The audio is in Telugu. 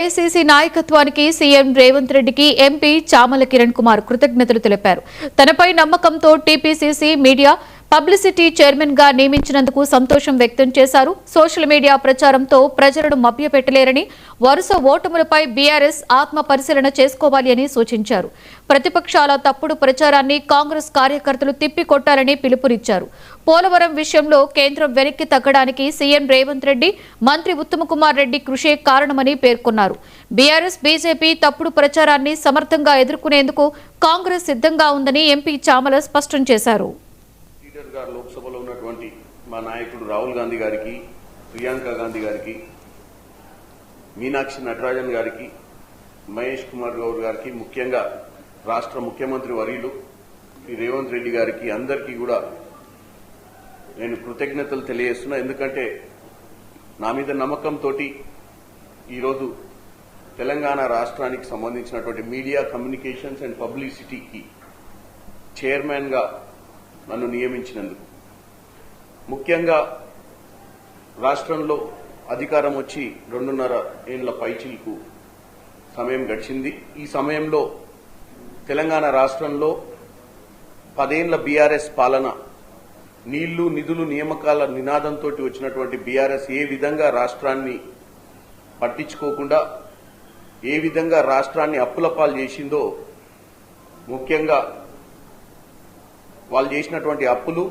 ఏఐసీసీ నాయకత్వానికి సీఎం రేవంత్ రెడ్డికి ఎంపీ చామల కిరణ్ కుమార్ కృతజ్ఞతలు తెలిపారు. తనపై నమ్మకంతో టీపీసీసీ మీడియా పబ్లిసిటీ చైర్మన్ గా నియమించినందుకు సంతోషం వ్యక్తం చేశారు. సోషల్ మీడియా ప్రచారంతో ప్రజలను మభ్యపెట్టలేరని, వరుస ఓటములపై బీఆర్ఎస్ ఆత్మ పరిశీలన చేసుకోవాలి అని సూచించారు. ప్రతిపక్షాల తప్పుడు ప్రచారాన్ని కాంగ్రెస్ కార్యకర్తలు తిప్పికొట్టాలని పిలుపునిచ్చారు. పోలవరం విషయంలో కేంద్రం వెనక్కి తగ్గడానికి సీఎం రేవంత్ రెడ్డి, మంత్రి ఉత్తమ్ కుమార్ రెడ్డి కృషే కారణమని పేర్కొన్నారు. బీఆర్ఎస్ బీజేపీ తప్పుడు ప్రచారాన్ని సమర్థంగా ఎదుర్కొనేందుకు కాంగ్రెస్ సిద్ధంగా ఉందని ఎంపీ చామల స్పష్టం చేశారు. లోక్సభలో ఉన్నటువంటి మా నాయకుడు రాహుల్ గాంధీ గారికి, ప్రియాంక గాంధీ గారికి, మీనాక్షి నటరాజన్ గారికి, మహేష్ కుమార్ గౌడ్ గారికి, ముఖ్యంగా రాష్ట్ర ముఖ్యమంత్రి వర్యులు రేవంత్ రెడ్డి గారికి అందరికీ కూడా నేను కృతజ్ఞతలు తెలియజేస్తున్నా. ఎందుకంటే నా మీద నమ్మకంతో ఈరోజు తెలంగాణ రాష్ట్రానికి సంబంధించినటువంటి మీడియా కమ్యూనికేషన్స్ అండ్ పబ్లిసిటీకి చైర్మన్గా నన్ను నియమించినందుకు, ముఖ్యంగా రాష్ట్రంలో అధికారం వచ్చి 2.5 ఏళ్ల పైచిలకు సమయం గడిచింది. ఈ సమయంలో తెలంగాణ రాష్ట్రంలో 10 ఏళ్ల బీఆర్ఎస్ పాలన, నీళ్లు నిధులు నియామకాల నినాదంతో వచ్చినటువంటి బీఆర్ఎస్ ఏ విధంగా రాష్ట్రాన్ని పట్టించుకోకుండా ఏ విధంగా రాష్ట్రాన్ని అప్పుల పాలు చేసిందో, ముఖ్యంగా వాళ్ళు చేసినటువంటి అప్పులు